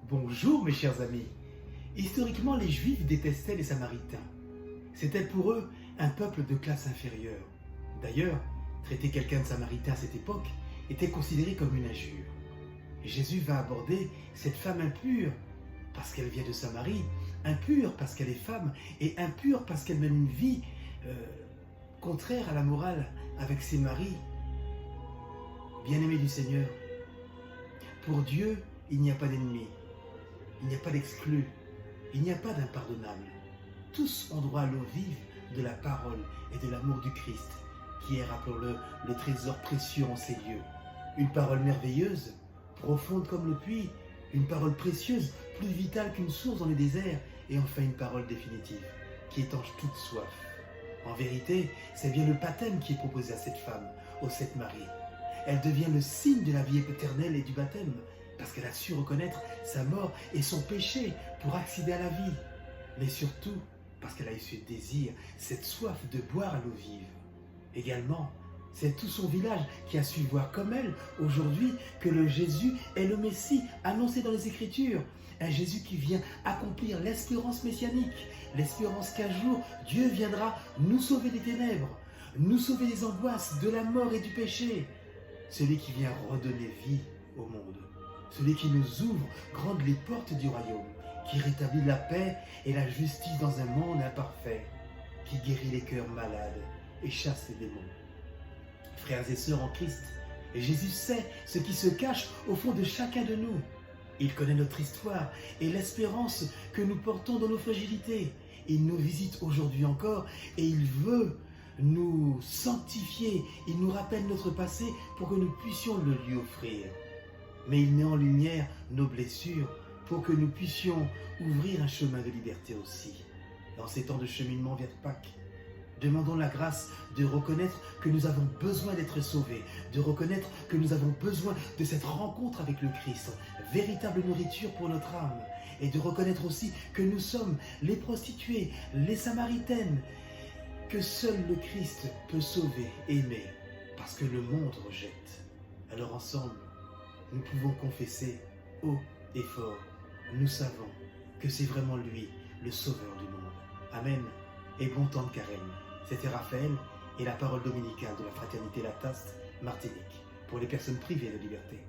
Bonjour mes chers amis. Historiquement, les Juifs détestaient les Samaritains. C'était pour eux un peuple de classe inférieure. D'ailleurs, traiter quelqu'un de Samaritain à cette époque était considéré comme une injure. Jésus va aborder cette femme impure parce qu'elle vient de Samarie, impure parce qu'elle est femme et impure parce qu'elle mène une vie contraire à la morale avec ses maris. Bien-aimés du Seigneur, pour Dieu, il n'y a pas d'ennemis. Il n'y a pas d'exclus, il n'y a pas d'impardonnable. Tous ont droit à l'eau vive de la parole et de l'amour du Christ, qui est, rappelons-le, le trésor précieux en ces lieux. Une parole merveilleuse, profonde comme le puits, une parole précieuse, plus vitale qu'une source dans le désert, et enfin une parole définitive, qui étanche toute soif. En vérité, c'est bien le baptême qui est proposé à cette femme, aux 7 maris. Elle devient le signe de la vie éternelle et du baptême, parce qu'elle a su reconnaître sa mort et son péché pour accéder à la vie. Mais surtout, parce qu'elle a eu ce désir, cette soif de boire à l'eau vive. Également, c'est tout son village qui a su voir comme elle, aujourd'hui, que le Jésus est le Messie annoncé dans les Écritures. Un Jésus qui vient accomplir l'espérance messianique, l'espérance qu'un jour, Dieu viendra nous sauver des ténèbres, nous sauver des angoisses, de la mort et du péché. Celui qui vient redonner vie au monde. Celui qui nous ouvre grandes les portes du royaume, qui rétablit la paix et la justice dans un monde imparfait, qui guérit les cœurs malades et chasse les démons. Frères et sœurs en Christ, Jésus sait ce qui se cache au fond de chacun de nous. Il connaît notre histoire et l'espérance que nous portons dans nos fragilités. Il nous visite aujourd'hui encore et il veut nous sanctifier. Il nous rappelle notre passé pour que nous puissions le lui offrir. Mais il met en lumière nos blessures pour que nous puissions ouvrir un chemin de liberté aussi. Dans ces temps de cheminement vers Pâques, demandons la grâce de reconnaître que nous avons besoin d'être sauvés, de reconnaître que nous avons besoin de cette rencontre avec le Christ, véritable nourriture pour notre âme, et de reconnaître aussi que nous sommes les prostituées, les Samaritaines, que seul le Christ peut sauver, aimer, parce que le monde rejette. Alors ensemble, nous pouvons confesser haut et fort, nous savons que c'est vraiment lui, le sauveur du monde. Amen et bon temps de carême. C'était Raphaël et la parole dominicale de la Fraternité Lataste, Martinique, pour les personnes privées de liberté.